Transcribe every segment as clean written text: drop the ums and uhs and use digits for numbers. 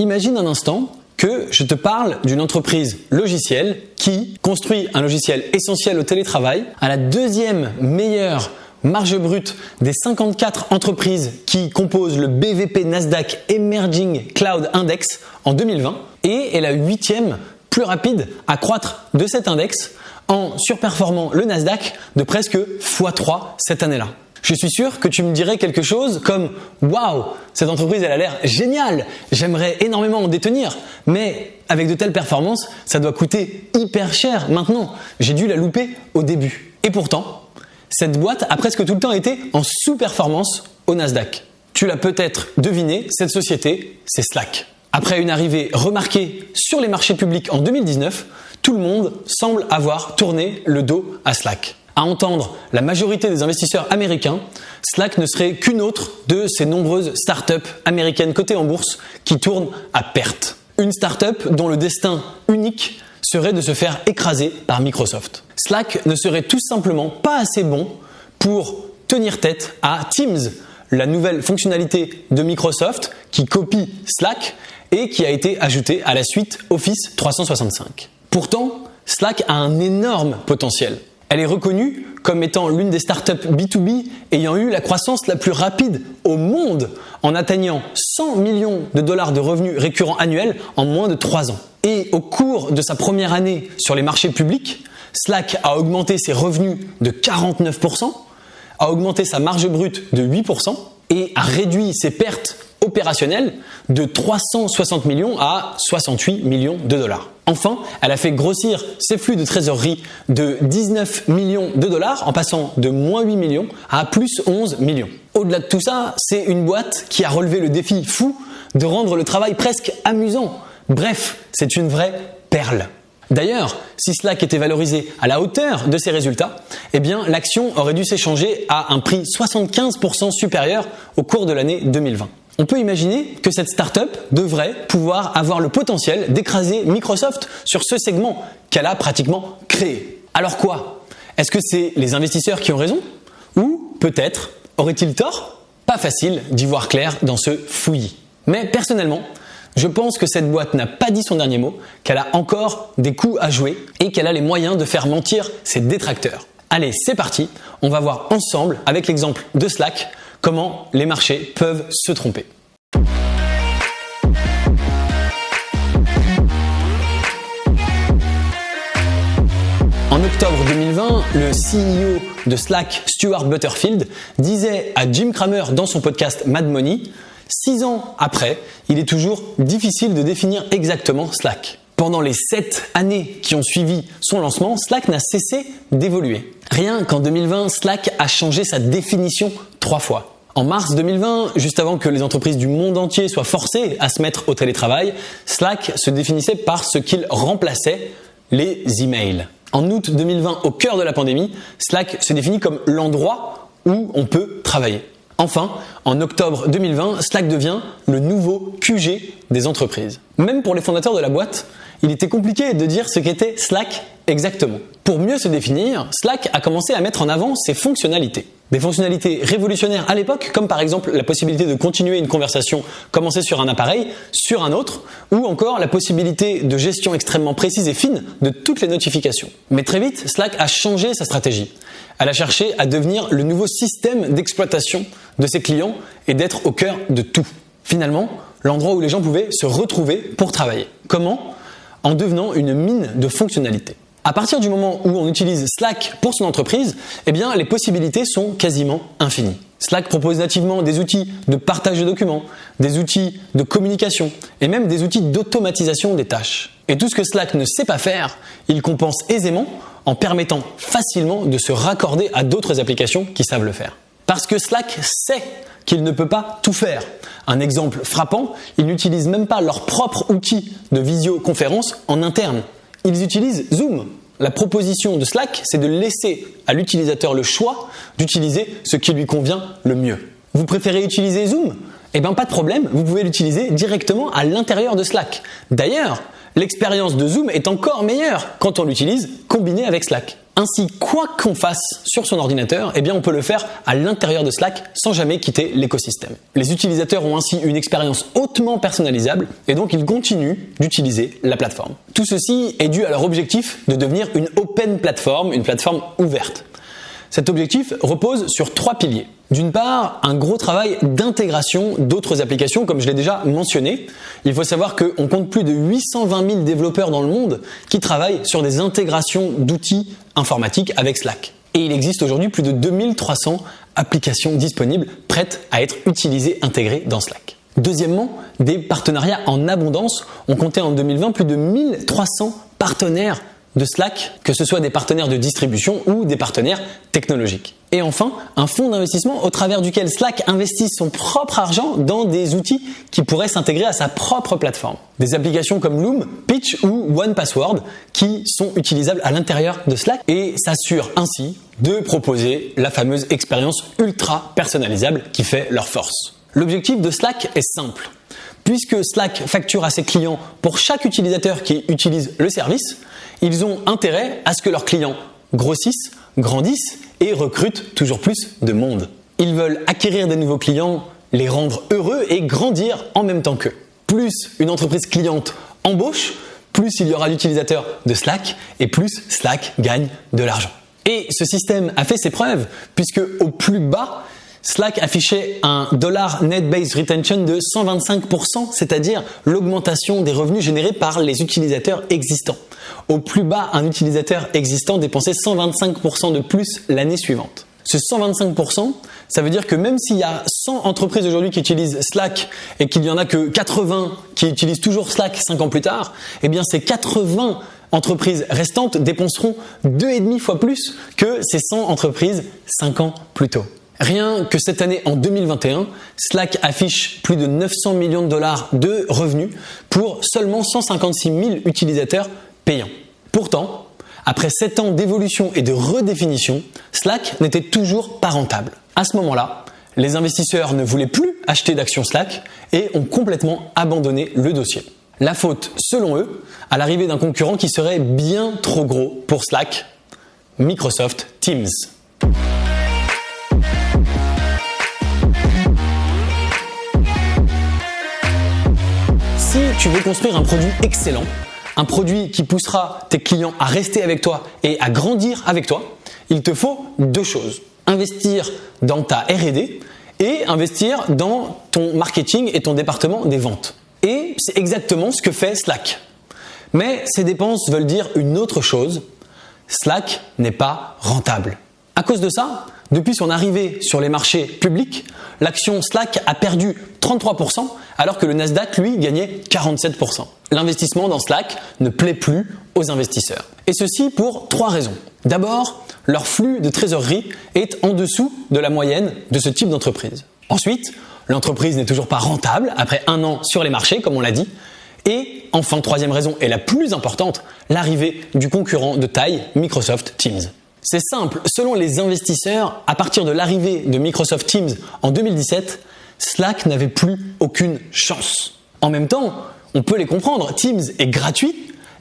Imagine un instant que je te parle d'une entreprise logicielle qui construit un logiciel essentiel au télétravail à la deuxième meilleure marge brute des 54 entreprises qui composent le BVP Nasdaq Emerging Cloud Index en 2020 et est la 8e plus rapide à croître de cet index en surperformant le Nasdaq de presque x3 cette année-là. Je suis sûr que tu me dirais quelque chose comme « Waouh, cette entreprise elle a l'air géniale, j'aimerais énormément en détenir, mais avec de telles performances, ça doit coûter hyper cher maintenant, j'ai dû la louper au début. » Et pourtant, cette boîte a presque tout le temps été en sous-performance au Nasdaq. Tu l'as peut-être deviné, cette société, c'est Slack. Après une arrivée remarquée sur les marchés publics en 2019, tout le monde semble avoir tourné le dos à Slack. À entendre la majorité des investisseurs américains, Slack ne serait qu'une autre de ces nombreuses startups américaines cotées en bourse qui tournent à perte. Une startup dont le destin unique serait de se faire écraser par Microsoft. Slack ne serait tout simplement pas assez bon pour tenir tête à Teams, la nouvelle fonctionnalité de Microsoft qui copie Slack et qui a été ajoutée à la suite Office 365. Pourtant, Slack a un énorme potentiel. Elle est reconnue comme étant l'une des startups B2B ayant eu la croissance la plus rapide au monde en atteignant 100 millions de dollars de revenus récurrents annuels en moins de 3 ans. Et au cours de sa première année sur les marchés publics, Slack a augmenté ses revenus de 49%, a augmenté sa marge brute de 8% et a réduit ses pertes opérationnelles de 360 millions à 68 millions de dollars. Enfin, elle a fait grossir ses flux de trésorerie de 19 millions de dollars en passant de moins 8 millions à plus 11 millions. Au-delà de tout ça, c'est une boîte qui a relevé le défi fou de rendre le travail presque amusant. Bref, c'est une vraie perle. D'ailleurs, si Slack était valorisé à la hauteur de ses résultats, eh bien l'action aurait dû s'échanger à un prix 75% supérieur au cours de l'année 2020. On peut imaginer que cette startup devrait pouvoir avoir le potentiel d'écraser Microsoft sur ce segment qu'elle a pratiquement créé. Alors quoi ? Est-ce que c'est les investisseurs qui ont raison ? Ou peut-être aurait-il tort ? Pas facile d'y voir clair dans ce fouillis. Mais personnellement, je pense que cette boîte n'a pas dit son dernier mot, qu'elle a encore des coups à jouer et qu'elle a les moyens de faire mentir ses détracteurs. Allez, c'est parti, on va voir ensemble, avec l'exemple de Slack, comment les marchés peuvent se tromper. En octobre 2020, le CEO de Slack, Stuart Butterfield, disait à Jim Cramer dans son podcast Mad Money « 6 ans après, il est toujours difficile de définir exactement Slack ». Pendant les 7 années qui ont suivi son lancement, Slack n'a cessé d'évoluer. Rien qu'en 2020, Slack a changé sa définition 3 fois. En mars 2020, juste avant que les entreprises du monde entier soient forcées à se mettre au télétravail, Slack se définissait par ce qu'il remplaçait, les emails. En août 2020, au cœur de la pandémie, Slack se définit comme l'endroit où on peut travailler. Enfin, en octobre 2020, Slack devient le nouveau QG des entreprises. Même pour les fondateurs de la boîte, il était compliqué de dire ce qu'était Slack exactement. Pour mieux se définir, Slack a commencé à mettre en avant ses fonctionnalités. Des fonctionnalités révolutionnaires à l'époque, comme par exemple la possibilité de continuer une conversation commencée sur un appareil, sur un autre, ou encore la possibilité de gestion extrêmement précise et fine de toutes les notifications. Mais très vite, Slack a changé sa stratégie. Elle a cherché à devenir le nouveau système d'exploitation de ses clients et d'être au cœur de tout. Finalement, l'endroit où les gens pouvaient se retrouver pour travailler. Comment ? En devenant une mine de fonctionnalités. À partir du moment où on utilise Slack pour son entreprise, eh bien, les possibilités sont quasiment infinies. Slack propose nativement des outils de partage de documents, des outils de communication et même des outils d'automatisation des tâches. Et tout ce que Slack ne sait pas faire, il compense aisément en permettant facilement de se raccorder à d'autres applications qui savent le faire. Parce que Slack sait qu'il ne peut pas tout faire. Un exemple frappant, ils n'utilisent même pas leur propre outil de visioconférence en interne. Ils utilisent Zoom. La proposition de Slack, c'est de laisser à l'utilisateur le choix d'utiliser ce qui lui convient le mieux. Vous préférez utiliser Zoom ? Eh bien pas de problème, vous pouvez l'utiliser directement à l'intérieur de Slack. D'ailleurs, l'expérience de Zoom est encore meilleure quand on l'utilise combiné avec Slack. Ainsi, quoi qu'on fasse sur son ordinateur, eh bien on peut le faire à l'intérieur de Slack sans jamais quitter l'écosystème. Les utilisateurs ont ainsi une expérience hautement personnalisable et donc ils continuent d'utiliser la plateforme. Tout ceci est dû à leur objectif de devenir une open platform, une plateforme ouverte. Cet objectif repose sur 3 piliers. D'une part, un gros travail d'intégration d'autres applications, comme je l'ai déjà mentionné. Il faut savoir qu'on compte plus de 820 000 développeurs dans le monde qui travaillent sur des intégrations d'outils informatiques avec Slack. Et il existe aujourd'hui plus de 2300 applications disponibles prêtes à être utilisées, intégrées dans Slack. Deuxièmement, des partenariats en abondance. On comptait en 2020 plus de 1300 partenaires de Slack, que ce soit des partenaires de distribution ou des partenaires technologiques. Et enfin, un fonds d'investissement au travers duquel Slack investit son propre argent dans des outils qui pourraient s'intégrer à sa propre plateforme. Des applications comme Loom, Pitch ou 1Password qui sont utilisables à l'intérieur de Slack et s'assurent ainsi de proposer la fameuse expérience ultra personnalisable qui fait leur force. L'objectif de Slack est simple. Puisque Slack facture à ses clients pour chaque utilisateur qui utilise le service, ils ont intérêt à ce que leurs clients grossissent, grandissent et recrutent toujours plus de monde. Ils veulent acquérir des nouveaux clients, les rendre heureux et grandir en même temps qu'eux. Plus une entreprise cliente embauche, plus il y aura d'utilisateurs de Slack et plus Slack gagne de l'argent. Et ce système a fait ses preuves puisque au plus bas, Slack affichait un dollar net base retention de 125%, c'est-à-dire l'augmentation des revenus générés par les utilisateurs existants. Au plus bas, un utilisateur existant dépensait 125% de plus l'année suivante. Ce 125%, ça veut dire que même s'il y a 100 entreprises aujourd'hui qui utilisent Slack et qu'il n'y en a que 80 qui utilisent toujours Slack 5 ans plus tard, eh bien ces 80 entreprises restantes dépenseront 2,5 fois plus que ces 100 entreprises 5 ans plus tôt. Rien que cette année, en 2021, Slack affiche plus de 900 millions de dollars de revenus pour seulement 156 000 utilisateurs payants. Pourtant, après 7 ans d'évolution et de redéfinition, Slack n'était toujours pas rentable. À ce moment-là, les investisseurs ne voulaient plus acheter d'actions Slack et ont complètement abandonné le dossier. La faute, selon eux, à l'arrivée d'un concurrent qui serait bien trop gros pour Slack, Microsoft Teams. Si tu veux construire un produit excellent, un produit qui poussera tes clients à rester avec toi et à grandir avec toi, il te faut 2 choses. Investir dans ta R&D et investir dans ton marketing et ton département des ventes. Et c'est exactement ce que fait Slack. Mais ces dépenses veulent dire une autre chose. Slack n'est pas rentable. À cause de ça, depuis son arrivée sur les marchés publics, l'action Slack a perdu 33% alors que le Nasdaq, lui, gagnait 47%. L'investissement dans Slack ne plaît plus aux investisseurs. Et ceci pour 3 raisons. D'abord, leur flux de trésorerie est en dessous de la moyenne de ce type d'entreprise. Ensuite, l'entreprise n'est toujours pas rentable après 1 an sur les marchés, comme on l'a dit. Et enfin, 3e raison et la plus importante, l'arrivée du concurrent de taille Microsoft Teams. C'est simple, selon les investisseurs, à partir de l'arrivée de Microsoft Teams en 2017, Slack n'avait plus aucune chance. En même temps, on peut les comprendre, Teams est gratuit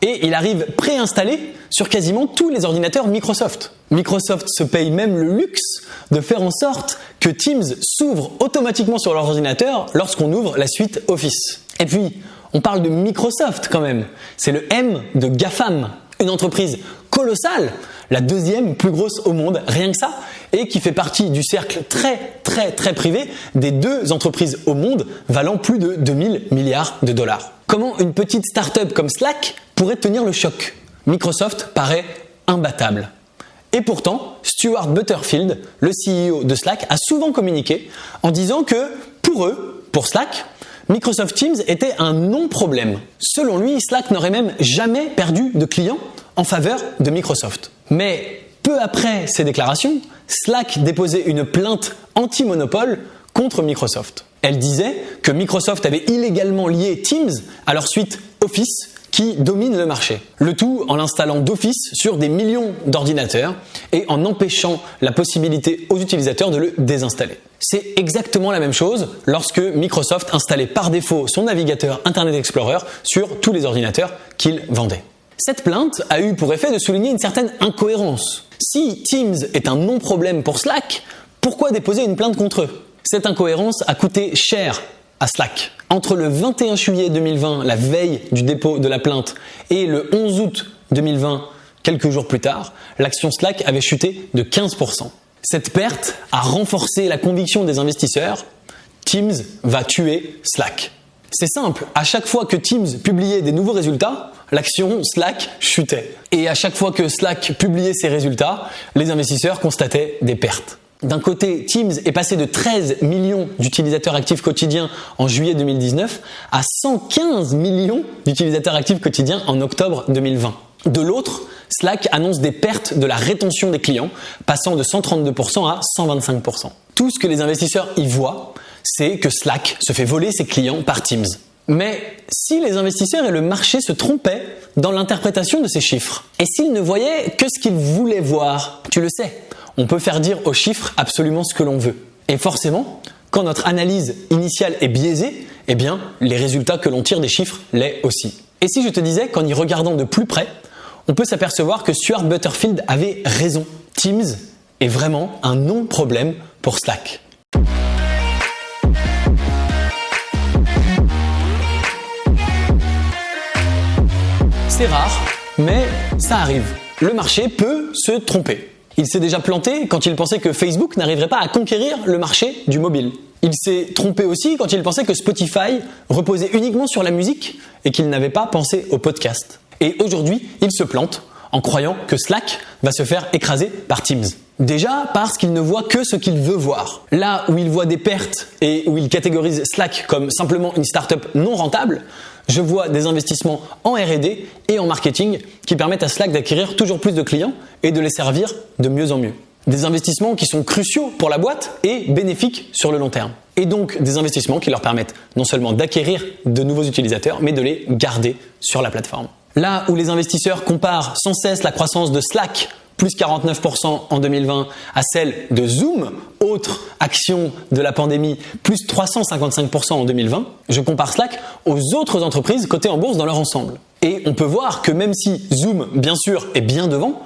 et il arrive préinstallé sur quasiment tous les ordinateurs Microsoft. Microsoft se paye même le luxe de faire en sorte que Teams s'ouvre automatiquement sur leur ordinateur lorsqu'on ouvre la suite Office. Et puis, on parle de Microsoft quand même. C'est le M de GAFAM, une entreprise colossale, la 2e plus grosse au monde, rien que ça, et qui fait partie du cercle très privé des 2 entreprises au monde valant plus de 2000 milliards de dollars. Comment une petite start-up comme Slack pourrait tenir le choc ? Microsoft paraît imbattable. Et pourtant, Stuart Butterfield, le CEO de Slack, a souvent communiqué en disant que pour eux, pour Slack, Microsoft Teams était un non-problème. Selon lui, Slack n'aurait même jamais perdu de clients en faveur de Microsoft. Mais peu après ces déclarations, Slack déposait une plainte anti-monopole contre Microsoft. Elle disait que Microsoft avait illégalement lié Teams à leur suite Office, qui domine le marché. Le tout en l'installant d'office sur des millions d'ordinateurs et en empêchant la possibilité aux utilisateurs de le désinstaller. C'est exactement la même chose lorsque Microsoft installait par défaut son navigateur Internet Explorer sur tous les ordinateurs qu'il vendait. Cette plainte a eu pour effet de souligner une certaine incohérence. Si Teams est un non-problème pour Slack, pourquoi déposer une plainte contre eux ? Cette incohérence a coûté cher à Slack. Entre le 21 juillet 2020, la veille du dépôt de la plainte, et le 11 août 2020, quelques jours plus tard, l'action Slack avait chuté de 15%. Cette perte a renforcé la conviction des investisseurs. Teams va tuer Slack. C'est simple, à chaque fois que Teams publiait des nouveaux résultats, l'action Slack chutait. Et à chaque fois que Slack publiait ses résultats, les investisseurs constataient des pertes. D'un côté, Teams est passé de 13 millions d'utilisateurs actifs quotidiens en juillet 2019 à 115 millions d'utilisateurs actifs quotidiens en octobre 2020. De l'autre, Slack annonce des pertes de la rétention des clients, passant de 132% à 125%. Tout ce que les investisseurs y voient, c'est que Slack se fait voler ses clients par Teams. Mais si les investisseurs et le marché se trompaient dans l'interprétation de ces chiffres, et s'ils ne voyaient que ce qu'ils voulaient voir, tu le sais, on peut faire dire aux chiffres absolument ce que l'on veut. Et forcément, quand notre analyse initiale est biaisée, eh bien, les résultats que l'on tire des chiffres l'est aussi. Et si je te disais qu'en y regardant de plus près, on peut s'apercevoir que Stuart Butterfield avait raison. Teams est vraiment un non-problème pour Slack. C'est rare, mais ça arrive. Le marché peut se tromper. Il s'est déjà planté quand il pensait que Facebook n'arriverait pas à conquérir le marché du mobile. Il s'est trompé aussi quand il pensait que Spotify reposait uniquement sur la musique et qu'il n'avait pas pensé au podcast. Et aujourd'hui, il se plante en croyant que Slack va se faire écraser par Teams. Déjà parce qu'il ne voit que ce qu'il veut voir. Là où il voit des pertes et où il catégorise Slack comme simplement une start-up non rentable, je vois des investissements en R&D et en marketing qui permettent à Slack d'acquérir toujours plus de clients et de les servir de mieux en mieux. Des investissements qui sont cruciaux pour la boîte et bénéfiques sur le long terme. Et donc des investissements qui leur permettent non seulement d'acquérir de nouveaux utilisateurs, mais de les garder sur la plateforme. Là où les investisseurs comparent sans cesse la croissance de Slack, plus 49% en 2020, à celle de Zoom, autre action de la pandémie, plus 355% en 2020, je compare Slack aux autres entreprises cotées en bourse dans leur ensemble. Et on peut voir que même si Zoom, bien sûr, est bien devant,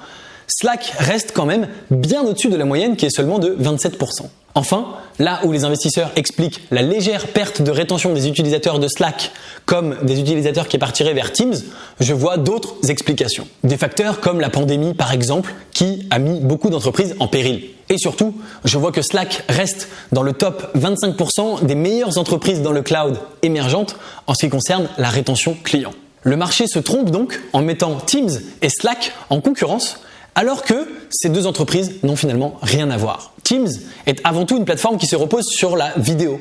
Slack reste quand même bien au-dessus de la moyenne qui est seulement de 27%. Enfin, là où les investisseurs expliquent la légère perte de rétention des utilisateurs de Slack comme des utilisateurs qui partiraient vers Teams, je vois d'autres explications. Des facteurs comme la pandémie par exemple, qui a mis beaucoup d'entreprises en péril. Et surtout, je vois que Slack reste dans le top 25% des meilleures entreprises dans le cloud émergentes en ce qui concerne la rétention client. Le marché se trompe donc en mettant Teams et Slack en concurrence, alors que ces deux entreprises n'ont finalement rien à voir. Teams est avant tout une plateforme qui se repose sur la vidéo.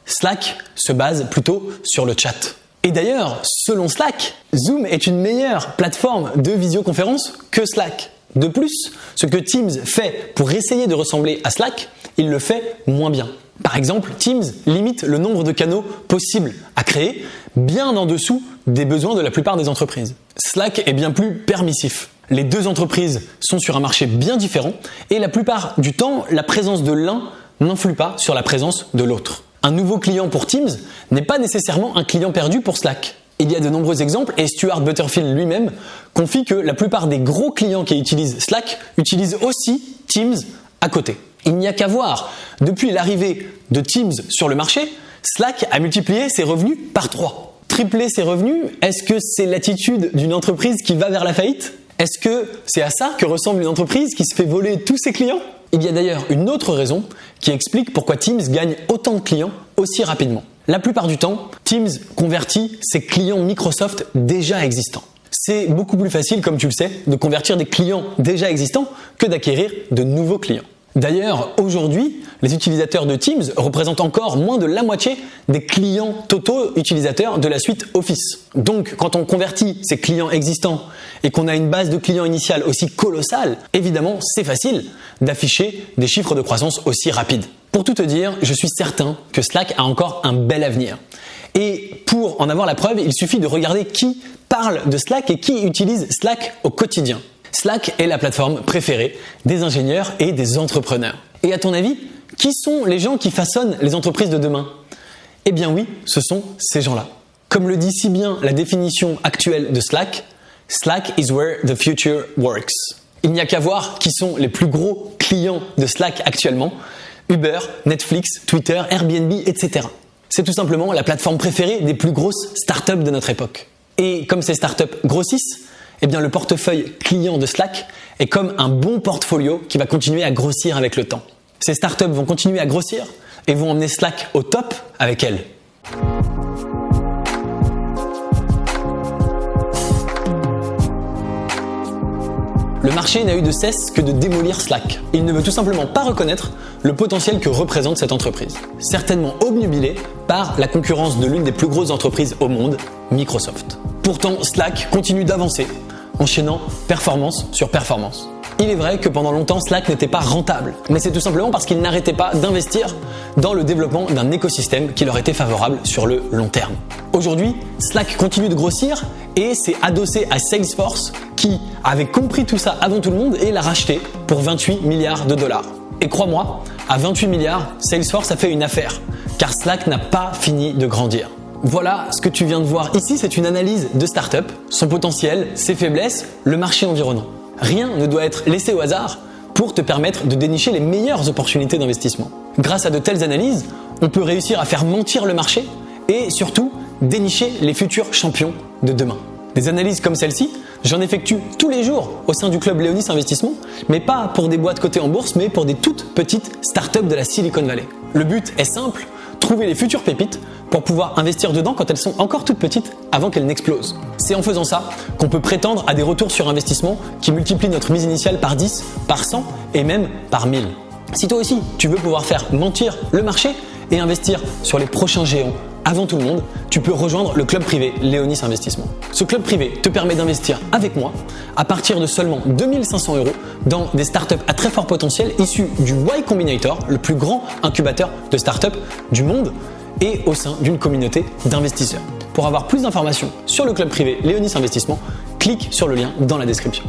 Slack se base plutôt sur le chat. Et d'ailleurs, selon Slack, Zoom est une meilleure plateforme de visioconférence que Slack. De plus, ce que Teams fait pour essayer de ressembler à Slack, il le fait moins bien. Par exemple, Teams limite le nombre de canaux possibles à créer, bien en dessous des besoins de la plupart des entreprises. Slack est bien plus permissif. Les deux entreprises sont sur un marché bien différent et la plupart du temps, la présence de l'un n'influe pas sur la présence de l'autre. Un nouveau client pour Teams n'est pas nécessairement un client perdu pour Slack. Il y a de nombreux exemples et Stuart Butterfield lui-même confie que la plupart des gros clients qui utilisent Slack utilisent aussi Teams à côté. Il n'y a qu'à voir, depuis l'arrivée de Teams sur le marché, Slack a multiplié ses revenus par 3. Tripler ses revenus, est-ce que c'est l'attitude d'une entreprise qui va vers la faillite ? Est-ce que c'est à ça que ressemble une entreprise qui se fait voler tous ses clients ? Il y a d'ailleurs une autre raison qui explique pourquoi Teams gagne autant de clients aussi rapidement. La plupart du temps, Teams convertit ses clients Microsoft déjà existants. C'est beaucoup plus facile, comme tu le sais, de convertir des clients déjà existants que d'acquérir de nouveaux clients. D'ailleurs, aujourd'hui, les utilisateurs de Teams représentent encore moins de la moitié des clients totaux utilisateurs de la suite Office. Donc, quand on convertit ces clients existants et qu'on a une base de clients initiale aussi colossale, évidemment, c'est facile d'afficher des chiffres de croissance aussi rapides. Pour tout te dire, je suis certain que Slack a encore un bel avenir. Et pour en avoir la preuve, il suffit de regarder qui parle de Slack et qui utilise Slack au quotidien. Slack est la plateforme préférée des ingénieurs et des entrepreneurs. Et à ton avis, qui sont les gens qui façonnent les entreprises de demain? Eh bien oui, ce sont ces gens-là. Comme le dit si bien la définition actuelle de Slack, Slack is where the future works. Il n'y a qu'à voir qui sont les plus gros clients de Slack actuellement: Uber, Netflix, Twitter, Airbnb, etc. C'est tout simplement la plateforme préférée des plus grosses startups de notre époque. Et comme ces startups grossissent, eh bien le portefeuille client de Slack est comme un bon portfolio qui va continuer à grossir avec le temps. Ces startups vont continuer à grossir et vont emmener Slack au top avec elles. Le marché n'a eu de cesse que de démolir Slack. Il ne veut tout simplement pas reconnaître le potentiel que représente cette entreprise. Certainement obnubilée par la concurrence de l'une des plus grosses entreprises au monde, Microsoft. Pourtant, Slack continue d'avancer, enchaînant performance sur performance. Il est vrai que pendant longtemps, Slack n'était pas rentable, mais c'est tout simplement parce qu'il n'arrêtait pas d'investir dans le développement d'un écosystème qui leur était favorable sur le long terme. Aujourd'hui, Slack continue de grossir et s'est adossé à Salesforce qui avait compris tout ça avant tout le monde et l'a racheté pour 28 milliards de dollars. Et crois-moi, à 28 milliards, Salesforce a fait une affaire, car Slack n'a pas fini de grandir. Voilà ce que tu viens de voir ici, c'est une analyse de start-up, son potentiel, ses faiblesses, le marché environnant. Rien ne doit être laissé au hasard pour te permettre de dénicher les meilleures opportunités d'investissement. Grâce à de telles analyses, on peut réussir à faire mentir le marché et surtout dénicher les futurs champions de demain. Des analyses comme celle-ci, j'en effectue tous les jours au sein du club Léonis Investissement, mais pas pour des boîtes cotées en bourse, mais pour des toutes petites startups de la Silicon Valley. Le but est simple, trouver les futures pépites pour pouvoir investir dedans quand elles sont encore toutes petites avant qu'elles n'explosent. C'est en faisant ça qu'on peut prétendre à des retours sur investissement qui multiplient notre mise initiale par 10, par 100 et même par 1000. Si toi aussi tu veux pouvoir faire mentir le marché et investir sur les prochains géants avant tout le monde, tu peux rejoindre le club privé Léonis Investissement. Ce club privé te permet d'investir avec moi à partir de seulement 2 500 € dans des startups à très fort potentiel issus du Y Combinator, le plus grand incubateur de startups du monde, et au sein d'une communauté d'investisseurs. Pour avoir plus d'informations sur le club privé Léonis Investissement, clique sur le lien dans la description.